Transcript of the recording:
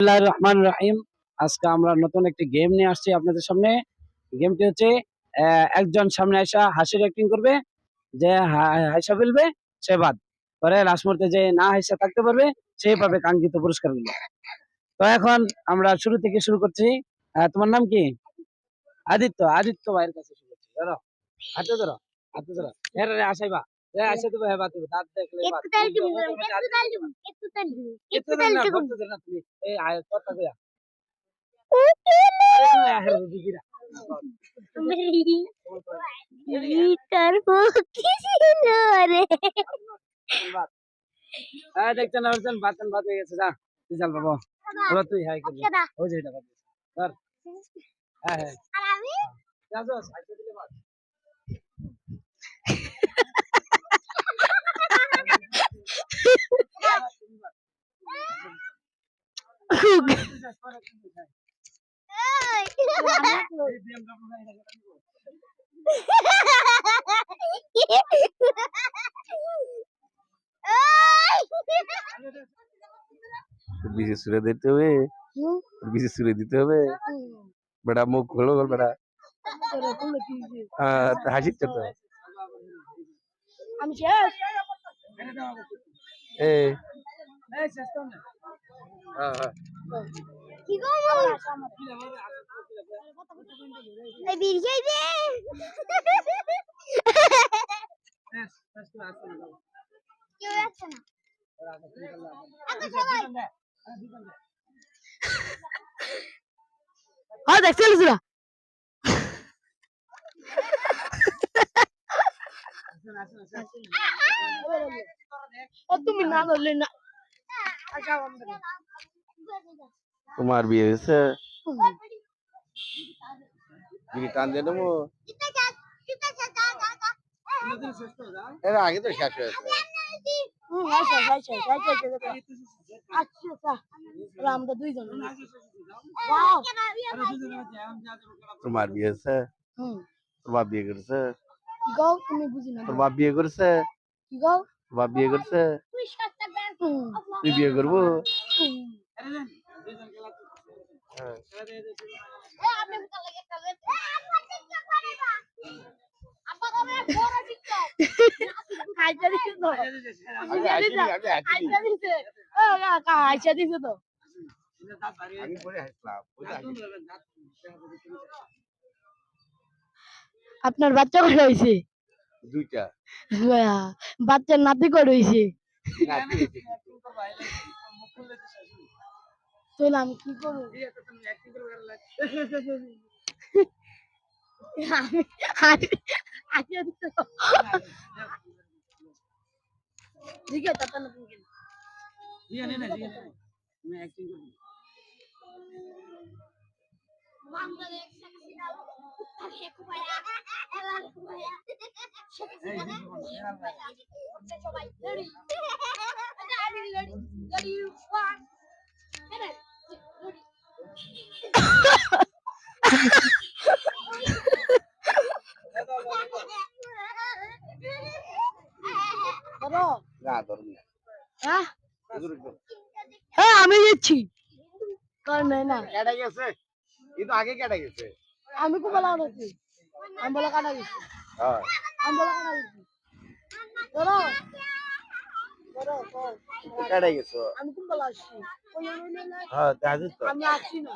বিসমিল্লাহির রহমানির রহিম। আজকে আমরা নতুন একটি গেম নিয়ে আসছি আপনাদের সামনে। গেমটি হচ্ছে একজন সামনে আইসা হাসির অ্যাক্টিং করবে, যে হাইসা ফেলবে সে বাদ। পরে লাস্ট মুহূর্তে যে না হাইসা থাকতে পারবে সে পাবে কাঙ্ক্ষিত পুরস্কারগুলো। তো এখন আমরা শুরু থেকে শুরু করছি। তোমার নাম কি? আদিত্য। আদিত্য ভাইয়ের কাছে শুরু করছি। ধরো, হাতে ধরো, হাতে ধরো। হ্যাঁ রে আসাইবা। আসে দেবো, হ্যাঁ বাদ দেবো, দাঁত দেখলে বাদ। একটু দাঁড় না, ধরতে ধরে না তুমি। এই কথা কইয়া। দেখছেন বাতন বাদ হয়ে গেছে। যা রিজাল্ট পাবো। এবার তুই হাই করবি। ওই যে এটা বাদ দিছে। ধর। হ্যাঁ হ্যাঁ। আর আমি? যা যা সাইকেল দিলে বাদ। বিসি সুরে দিতে হবে, বিসি সুরে দিতে হবে। বেটা মুখ খোলো বল বেটা। হাসির তো আমি শেষ। এই কি করবো? এই বিরিয়ানি দে। কেউ আসছে না। হ্যাঁ দেখছেন সুরা। তুমি না বললে না। তোমার বিয়ে হয়েছে? বিড়ি টান দিয়ে দেবো। এর আগে তো শেষ হয়েছে। আমরা দুইজন। তোমার বিয়ে হয়েছে? তোর বাপ বিয়ে করেছে? কি গাও তুমি বুঝি না। তোর বাপ বিয়ে করেছে? কি গাও? তোর বাপ বিয়ে করেছে? তুই বিয়ে করবো? আমি পরে হাসলাম। আপনার বাচ্চা কটা হয়েছে? দুইটা। বাচ্চার নাতি কটা হয়েছে? চল আমি কি করবো? হ্যাঁ আমি দিচ্ছি। কেটে গেছে কিন্তু আগে কেটে গেছে। আমি খুব ভালো আছি। আমি বলা কাটা গেছি। আমি বলা কাটা গেছি। ধরো কেটে গেছো। আমি খুব ভালো আছি। হ্যাঁ তাই তো। আমি আসছি না।